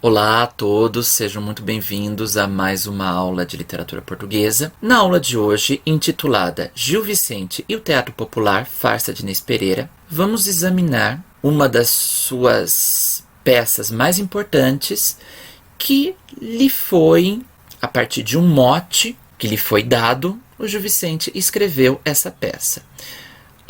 Olá a todos, sejam muito bem-vindos a mais uma aula de literatura portuguesa. Na aula de hoje, intitulada Gil Vicente e o Teatro Popular, farsa de Inês Pereira, vamos examinar uma das suas peças mais importantes que lhe foi, a partir de um mote que lhe foi dado, o Gil Vicente escreveu essa peça.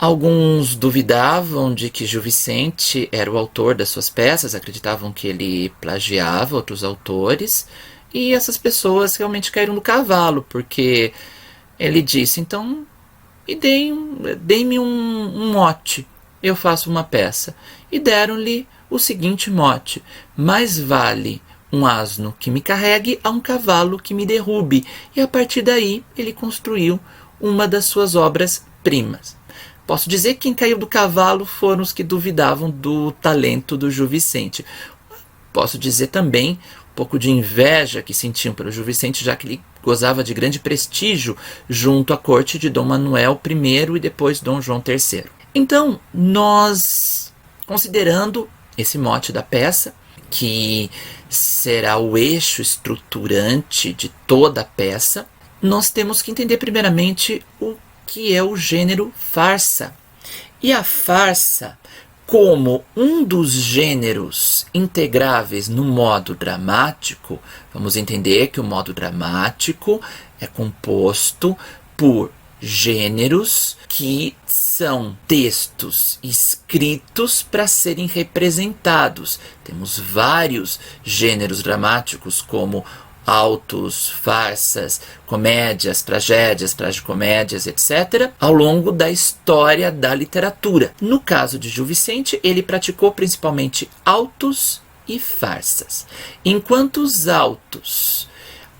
Alguns duvidavam de que Gil Vicente era o autor das suas peças, acreditavam que ele plagiava outros autores, e essas pessoas realmente caíram no cavalo, porque ele disse, então, dei-me um mote, eu faço uma peça. E deram-lhe o seguinte mote: mais vale um asno que me carregue a um cavalo que me derrube. E a partir daí ele construiu uma das suas obras-primas. Posso dizer que quem caiu do cavalo foram os que duvidavam do talento do Gil Vicente. Posso dizer também um pouco de inveja que sentiam pelo Gil Vicente, já que ele gozava de grande prestígio junto à corte de Dom Manuel I e depois Dom João III. Então, nós, considerando esse mote da peça, que será o eixo estruturante de toda a peça, nós temos que entender primeiramente o que é o gênero farsa. E a farsa, como um dos gêneros integráveis no modo dramático, vamos entender que o modo dramático é composto por gêneros que são textos escritos para serem representados. Temos vários gêneros dramáticos, como autos, farsas, comédias, tragédias, tragicomédias, etc., ao longo da história da literatura. No caso de Gil Vicente, ele praticou principalmente autos e farsas. Enquanto os autos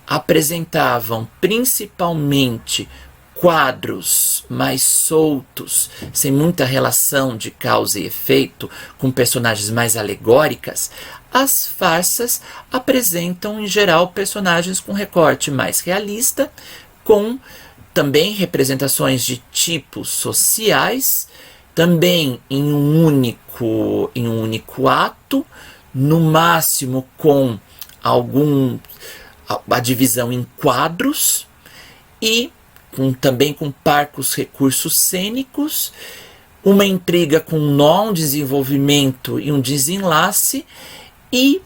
apresentavam principalmente quadros mais soltos, sem muita relação de causa e efeito, com personagens mais alegóricas, as farsas apresentam, em geral, personagens com recorte mais realista, com também representações de tipos sociais, também em um único ato, no máximo com a divisão em quadros e também com parcos recursos cênicos, uma intriga com um nó, um desenvolvimento e um desenlace, e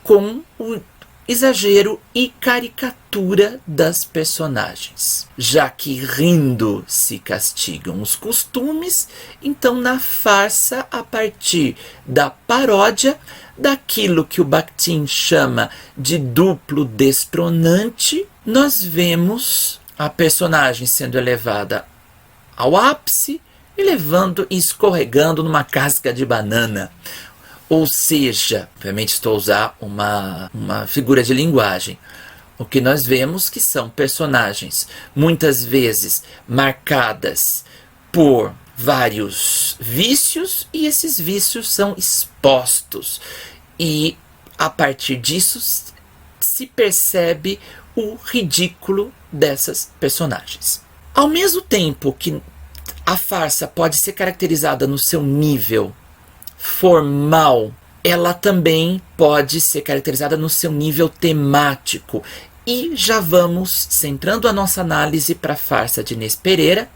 com o exagero e caricatura das personagens. Já que rindo se castigam os costumes, então na farsa, a partir da paródia, daquilo que o Bakhtin chama de duplo destronante, nós vemos a personagem sendo elevada ao ápice e escorregando numa casca de banana. Ou seja, obviamente estou a usar uma figura de linguagem. O que nós vemos que são personagens muitas vezes marcadas por vários vícios, e esses vícios são expostos. E a partir disso se percebe o ridículo dessas personagens. Ao mesmo tempo que a farsa pode ser caracterizada no seu nível formal, ela também pode ser caracterizada no seu nível temático. E já vamos centrando a nossa análise para a farsa de Inês Pereira,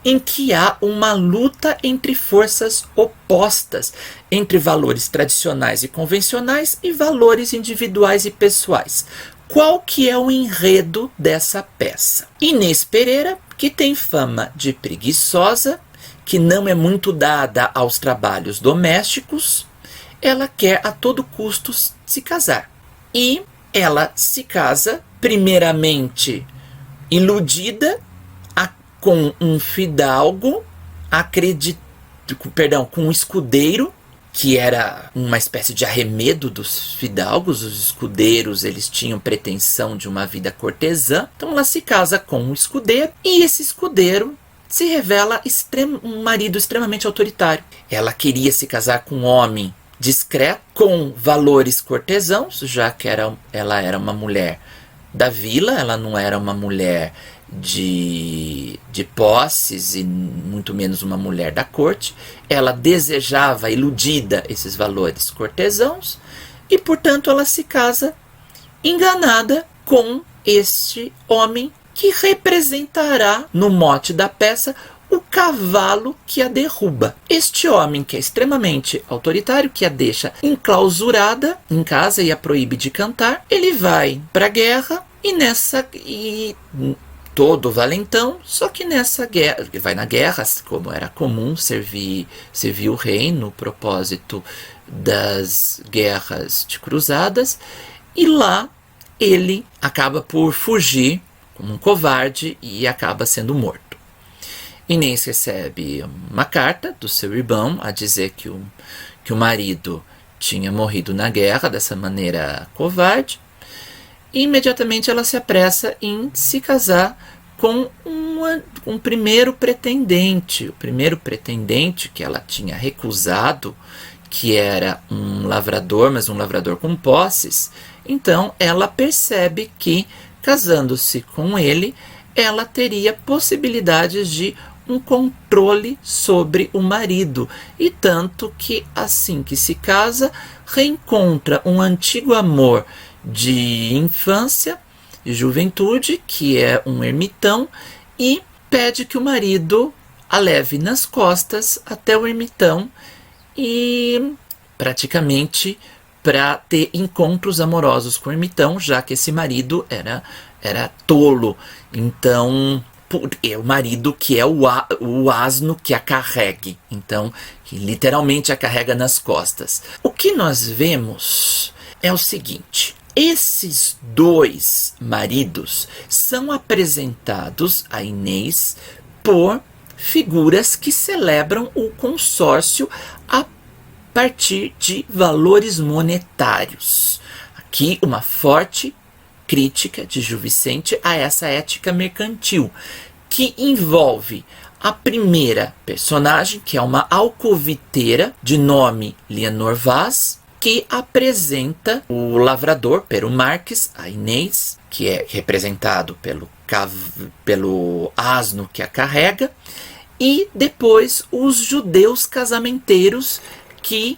em que há uma luta entre forças opostas, entre valores tradicionais e convencionais e valores individuais e pessoais. Qual que é o enredo dessa peça? Inês Pereira, que tem fama de preguiçosa, que não é muito dada aos trabalhos domésticos, ela quer a todo custo se casar. E ela se casa, primeiramente iludida, com um fidalgo, com um escudeiro, que era uma espécie de arremedo dos fidalgos. Os escudeiros, eles tinham pretensão de uma vida cortesã. Então ela se casa com um escudeiro, e esse escudeiro se revela um marido extremamente autoritário. Ela queria se casar com um homem discreto, com valores cortesãos, já que ela era uma mulher da vila, ela não era uma mulher de posses e muito menos uma mulher da corte. Ela desejava, iludida, esses valores cortesãos, e, portanto, ela se casa enganada com este homem que representará, no mote da peça, o cavalo que a derruba. Este homem, que é extremamente autoritário, que a deixa enclausurada em casa e a proíbe de cantar, ele vai para a guerra e todo valentão, só que nessa guerra, ele vai na guerra, como era comum, servir o rei no propósito das guerras de cruzadas, e lá ele acaba por fugir como um covarde e acaba sendo morto. Inês recebe uma carta do seu irmão a dizer que o marido tinha morrido na guerra dessa maneira covarde, e imediatamente ela se apressa em se casar com um primeiro pretendente. O primeiro pretendente que ela tinha recusado, que era um lavrador, mas um lavrador com posses. Então ela percebe que, casando-se com ele, ela teria possibilidades de um controle sobre o marido, e tanto que, assim que se casa, reencontra um antigo amor de infância e juventude, que é um ermitão, e pede que o marido a leve nas costas até o ermitão, e praticamente para ter encontros amorosos com o ermitão, já que esse marido era tolo. Então, é o marido que é o asno que a carregue. Então, que literalmente a carrega nas costas. O que nós vemos é o seguinte: esses dois maridos são apresentados a Inês por figuras que celebram o consórcio a partir de valores monetários. Aqui uma forte crítica de Gil Vicente a essa ética mercantil, que envolve a primeira personagem, que é uma alcoviteira de nome Leonor Vaz, que apresenta o lavrador Pero Marques, a Inês, que é representado pelo asno que a carrega, e depois os judeus casamenteiros que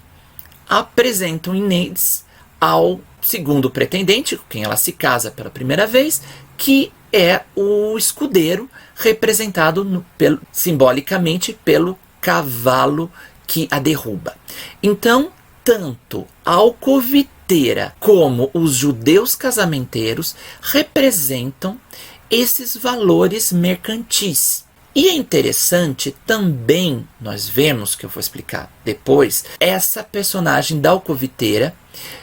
apresentam Inês ao segundo pretendente, com quem ela se casa pela primeira vez, que é o escudeiro, representado simbolicamente pelo cavalo que a derruba. Então, tanto a alcoviteira como os judeus casamenteiros representam esses valores mercantis. E é interessante também, nós vemos, que eu vou explicar depois, essa personagem da alcoviteira,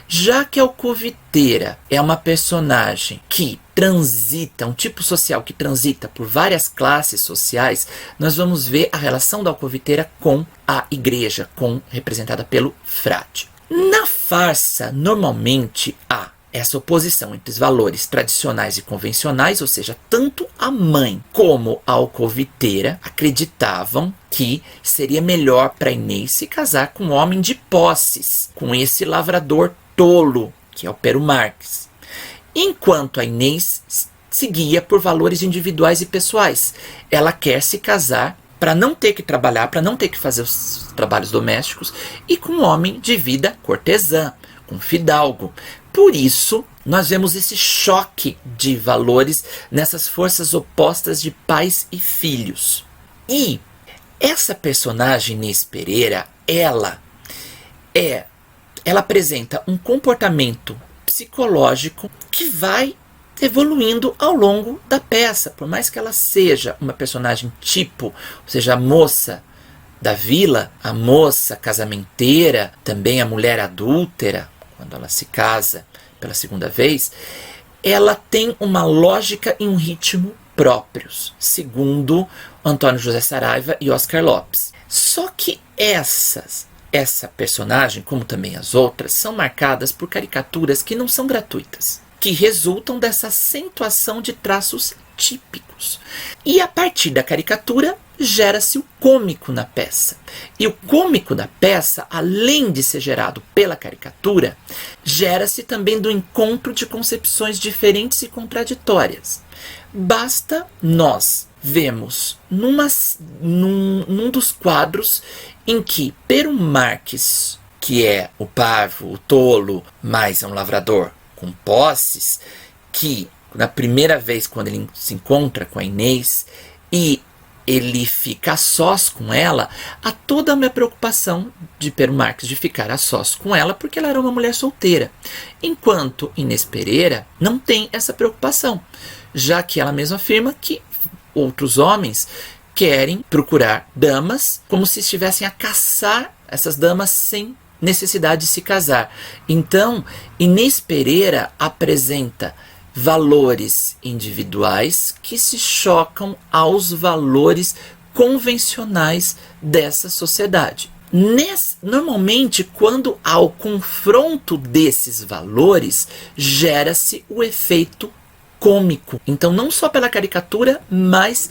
já que a alcoviteira é uma personagem que transita, um tipo social que transita por várias classes sociais, nós vamos ver a relação da alcoviteira com a igreja, representada pelo frade. Na farsa, normalmente há essa oposição entre os valores tradicionais e convencionais, ou seja, tanto a mãe como a alcoviteira acreditavam que seria melhor para Inês se casar com um homem de posses, com esse lavrador tolo, que é o Pero Marques. Enquanto a Inês seguia por valores individuais e pessoais. Ela quer se casar para não ter que trabalhar, para não ter que fazer os trabalhos domésticos, e com um homem de vida cortesã, com fidalgo. Por isso, nós vemos esse choque de valores nessas forças opostas de pais e filhos. E essa personagem, Inês Pereira, ela apresenta um comportamento psicológico que vai evoluindo ao longo da peça. Por mais que ela seja uma personagem tipo, ou seja, a moça da vila, a moça casamenteira, também a mulher adúltera, quando ela se casa pela segunda vez, ela tem uma lógica e um ritmo próprios, segundo Antônio José Saraiva e Oscar Lopes. Só que essa personagem, como também as outras, são marcadas por caricaturas que não são gratuitas, que resultam dessa acentuação de traços típicos. E a partir da caricatura, gera-se o cômico na peça. E o cômico da peça, além de ser gerado pela caricatura, gera-se também do encontro de concepções diferentes e contraditórias. Basta nós vermos num dos quadros em que Pero Marques que é o parvo, o tolo, mas é um lavrador com posses, que na primeira vez quando ele se encontra com a Inês e ele fica a sós com ela, há toda a minha preocupação de Pero Marques de ficar a sós com ela, porque ela era uma mulher solteira. Enquanto Inês Pereira não tem essa preocupação, já que ela mesma afirma que outros homens querem procurar damas como se estivessem a caçar essas damas sem necessidade de se casar. Então, Inês Pereira apresenta valores individuais que se chocam aos valores convencionais dessa sociedade. Normalmente, quando há o confronto desses valores, gera-se o efeito cômico. Então, não só pela caricatura, mas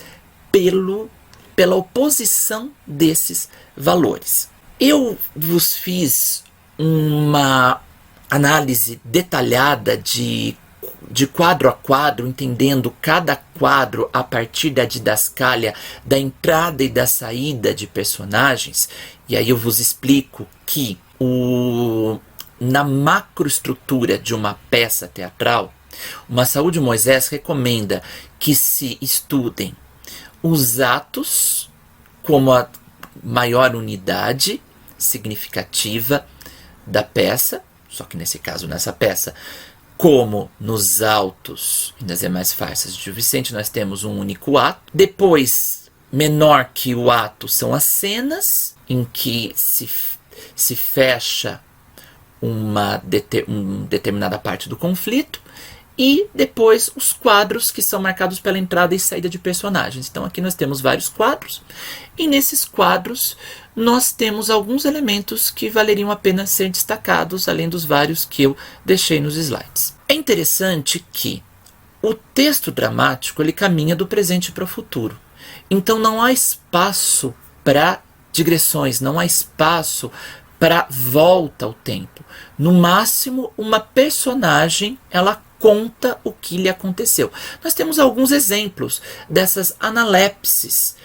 pela oposição desses valores. Eu vos fiz uma análise detalhada de quadro a quadro, entendendo cada quadro a partir da didascália da entrada e da saída de personagens. E aí eu vos explico que na macroestrutura de uma peça teatral, o Massaú de Moisés recomenda que se estudem os atos como a maior unidade significativa da peça, só que nesse caso, nessa peça, como nos autos e nas demais farsas de Gil Vicente, nós temos um único ato. Depois, menor que o ato, são as cenas em que se fecha uma determinada parte do conflito. E depois os quadros que são marcados pela entrada e saída de personagens. Então aqui nós temos vários quadros. E nesses quadros nós temos alguns elementos que valeriam a pena ser destacados, além dos vários que eu deixei nos slides. É interessante que o texto dramático ele caminha do presente para o futuro. Então não há espaço para digressões, não há espaço para volta ao tempo. No máximo, uma personagem ela conta o que lhe aconteceu. Nós temos alguns exemplos dessas analepses.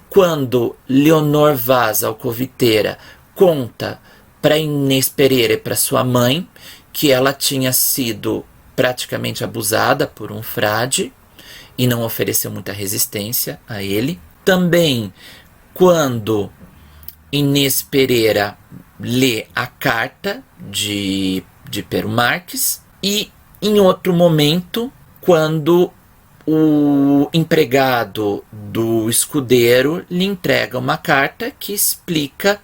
Quando Leonor Vaz, alcoviteira, conta para Inês Pereira e para sua mãe que ela tinha sido praticamente abusada por um frade e não ofereceu muita resistência a ele. Também quando Inês Pereira lê a carta de Pero Marques e em outro momento, quando o empregado do escudeiro lhe entrega uma carta que explica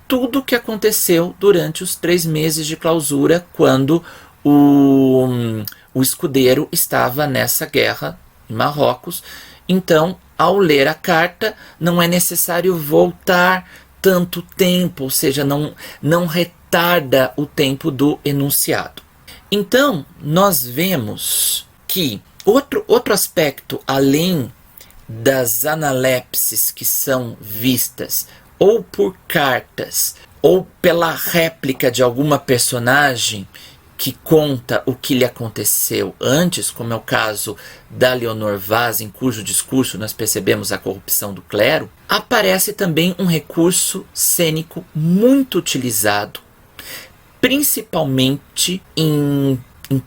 tudo o que aconteceu durante os 3 meses de clausura, quando o escudeiro estava nessa guerra em Marrocos. Então, ao ler a carta, não é necessário voltar tanto tempo, ou seja, não retarda o tempo do enunciado. Então, nós vemos que outro aspecto, além das analepses que são vistas ou por cartas ou pela réplica de alguma personagem que conta o que lhe aconteceu antes, como é o caso da Leonor Vaz, em cujo discurso nós percebemos a corrupção do clero, aparece também um recurso cênico muito utilizado, principalmente em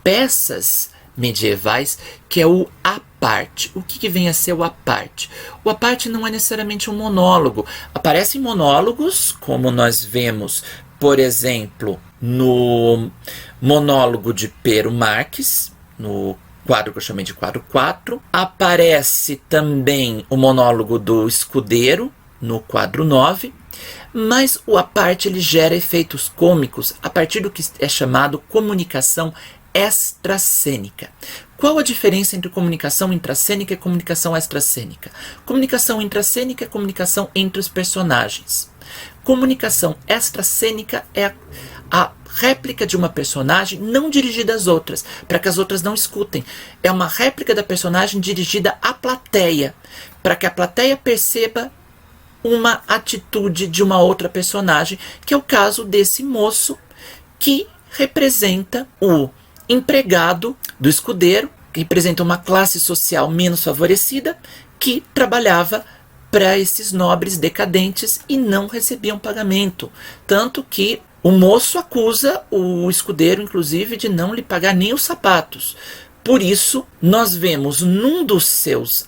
peças medievais, que é o aparte. O que vem a ser o aparte? O aparte não é necessariamente um monólogo. Aparecem monólogos, como nós vemos, por exemplo, no monólogo de Pero Marques, no quadro que eu chamei de quadro 4. Aparece também o monólogo do escudeiro, no quadro 9. Mas o aparte ele gera efeitos cômicos a partir do que é chamado comunicação extracênica. Qual a diferença entre comunicação intracênica e comunicação extracênica? Comunicação intracênica é comunicação entre os personagens. Comunicação extracênica é a réplica de uma personagem não dirigida às outras, para que as outras não escutem. É uma réplica da personagem dirigida à plateia, para que a plateia perceba uma atitude de uma outra personagem, que é o caso desse moço que representa o empregado do escudeiro, que representa uma classe social menos favorecida, que trabalhava para esses nobres decadentes e não recebiam pagamento. Tanto que O moço acusa o escudeiro, inclusive, de não lhe pagar nem os sapatos. Por isso, nós vemos num dos seus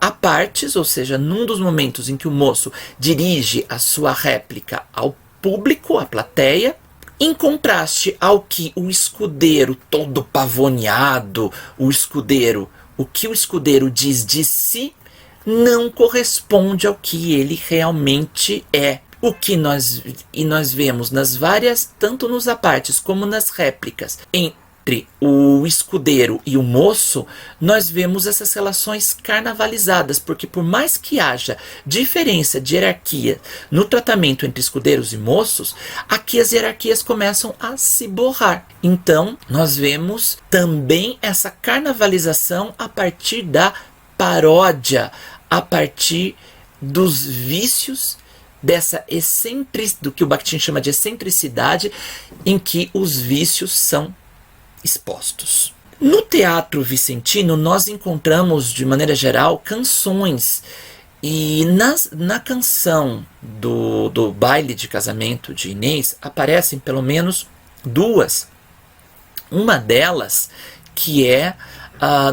apartes, ou seja, num dos momentos em que o moço dirige a sua réplica ao público, à plateia, em contraste ao que o escudeiro, todo pavoneado, o que o escudeiro diz de si, não corresponde ao que ele realmente é. O que nós vemos nas várias, tanto nos apartes como nas réplicas, entre o escudeiro e o moço, nós vemos essas relações carnavalizadas, porque por mais que haja diferença de hierarquia no tratamento entre escudeiros e moços, aqui as hierarquias começam a se borrar. Então, nós vemos também essa carnavalização a partir da paródia, a partir dos vícios, do que o Bakhtin chama de excentricidade, em que os vícios são expostos. No teatro vicentino, nós encontramos, de maneira geral, canções. E na canção do baile de casamento de Inês, aparecem pelo menos duas. Uma delas, que é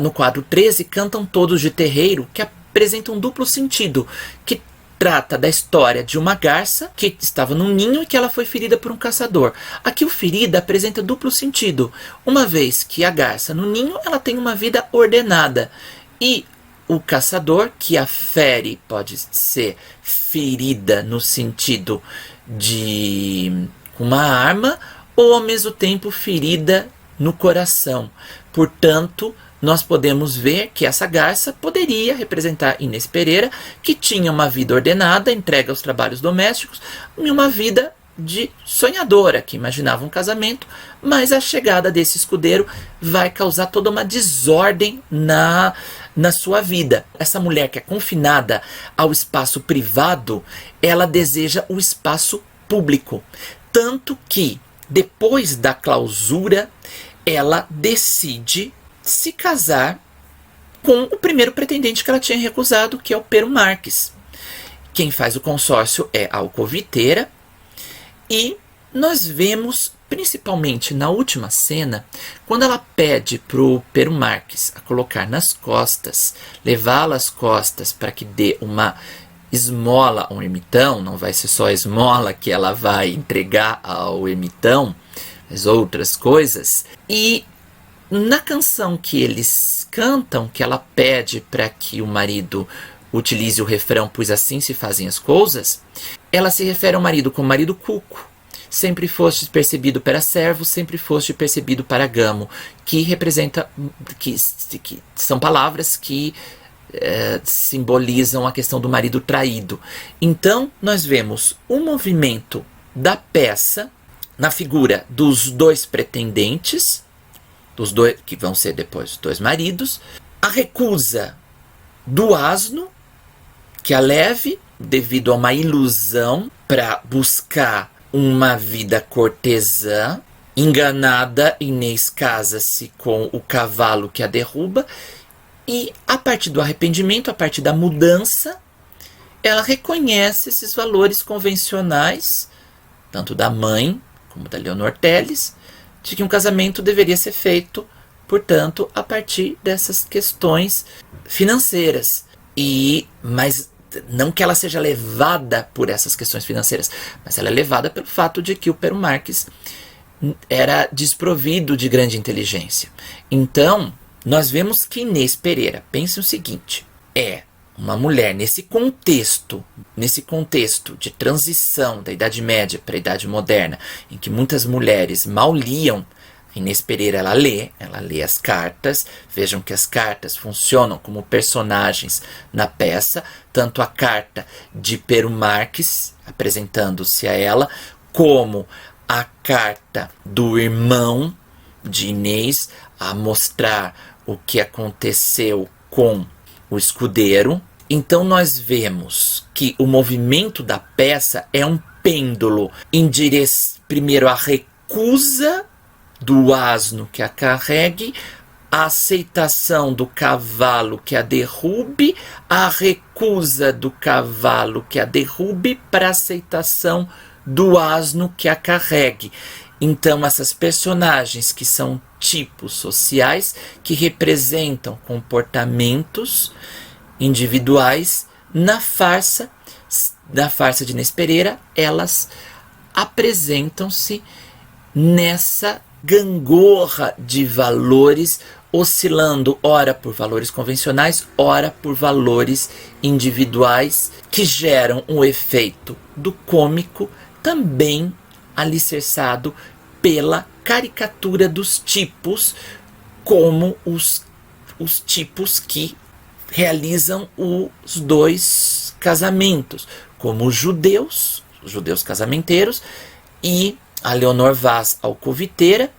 no quadro 13, Cantam Todos de Terreiro, que apresenta um duplo sentido, que trata da história de uma garça que estava num ninho e que ela foi ferida por um caçador. Aqui o ferida apresenta duplo sentido, uma vez que a garça no ninho ela tem uma vida ordenada e o caçador que a fere pode ser ferida no sentido de uma arma ou ao mesmo tempo ferida no coração. Portanto, nós podemos ver que essa garça poderia representar Inês Pereira, que tinha uma vida ordenada, entregue aos trabalhos domésticos, e uma vida de sonhadora, que imaginava um casamento, mas a chegada desse escudeiro vai causar toda uma desordem na sua vida. Essa mulher que é confinada ao espaço privado, ela deseja o espaço público. Tanto que, depois da clausura, ela decide se casar com o primeiro pretendente que ela tinha recusado, que é o Pero Marques. Quem faz o consórcio é a alcoviteira. E nós vemos, principalmente na última cena, quando ela pede para o Pero Marques a colocar nas costas, levá-la às costas para que dê uma esmola ao ermitão. Não vai ser só a esmola que ela vai entregar ao ermitão, as outras coisas. E na canção que eles cantam, que ela pede para que o marido utilize o refrão, pois assim se fazem as coisas, ela se refere ao marido como marido cuco. Sempre foste percebido para servo, sempre foste percebido para gamo, que representa, que são palavras que simbolizam a questão do marido traído. Então, nós vemos o movimento da peça na figura dos dois pretendentes, dos dois, que vão ser depois os dois maridos, a recusa do asno, que a leve, devido a uma ilusão, para buscar uma vida cortesã. Enganada, Inês casa-se com o cavalo que a derruba, e a partir do arrependimento, a partir da mudança, ela reconhece esses valores convencionais, tanto da mãe como da Leonor Teles, de que um casamento deveria ser feito, portanto, a partir dessas questões financeiras. Mas não que ela seja levada por essas questões financeiras, mas ela é levada pelo fato de que o Pero Marques era desprovido de grande inteligência. Então, nós vemos que Inês Pereira, pense o seguinte, é uma mulher nesse contexto de transição da Idade Média para a Idade Moderna, em que muitas mulheres mal liam. Inês Pereira, ela lê as cartas. Vejam que as cartas funcionam como personagens na peça, tanto a carta de Pero Marques, apresentando-se a ela, como a carta do irmão de Inês, a mostrar o que aconteceu com o escudeiro. Então nós vemos que o movimento da peça é um pêndulo em direção, primeiro, à recusa do asno que a carregue, a aceitação do cavalo que a derrube, a recusa do cavalo que a derrube para a aceitação do asno que a carregue. Então, essas personagens que são tipos sociais, que representam comportamentos individuais, na farsa de Inês Pereira, elas apresentam-se nessa gangorra de valores, oscilando ora por valores convencionais, ora por valores individuais, que geram um efeito do cômico, também alicerçado pela caricatura dos tipos, como os tipos que realizam os dois casamentos, como os judeus casamenteiros, e a Leonor Vaz alcoviteira,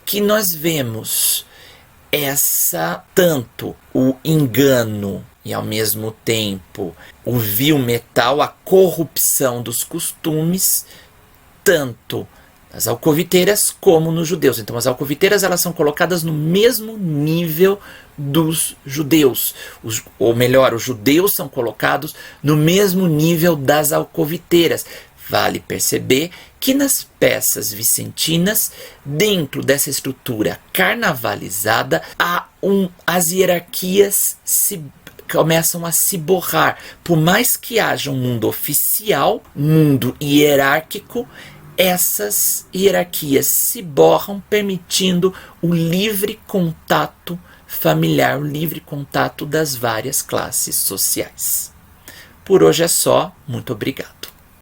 que nós vemos tanto o engano e ao mesmo tempo o vil metal, a corrupção dos costumes, tanto nas alcoviteiras como nos judeus. Então as alcoviteiras, elas são colocadas no mesmo nível dos judeus, ou melhor, os judeus são colocados no mesmo nível das alcoviteiras. Vale perceber que nas peças vicentinas, dentro dessa estrutura carnavalizada, as hierarquias começam a se borrar. Por mais que haja um mundo oficial, mundo hierárquico, essas hierarquias se borram, permitindo o livre contato familiar, o livre contato das várias classes sociais. Por hoje é só. Muito obrigado.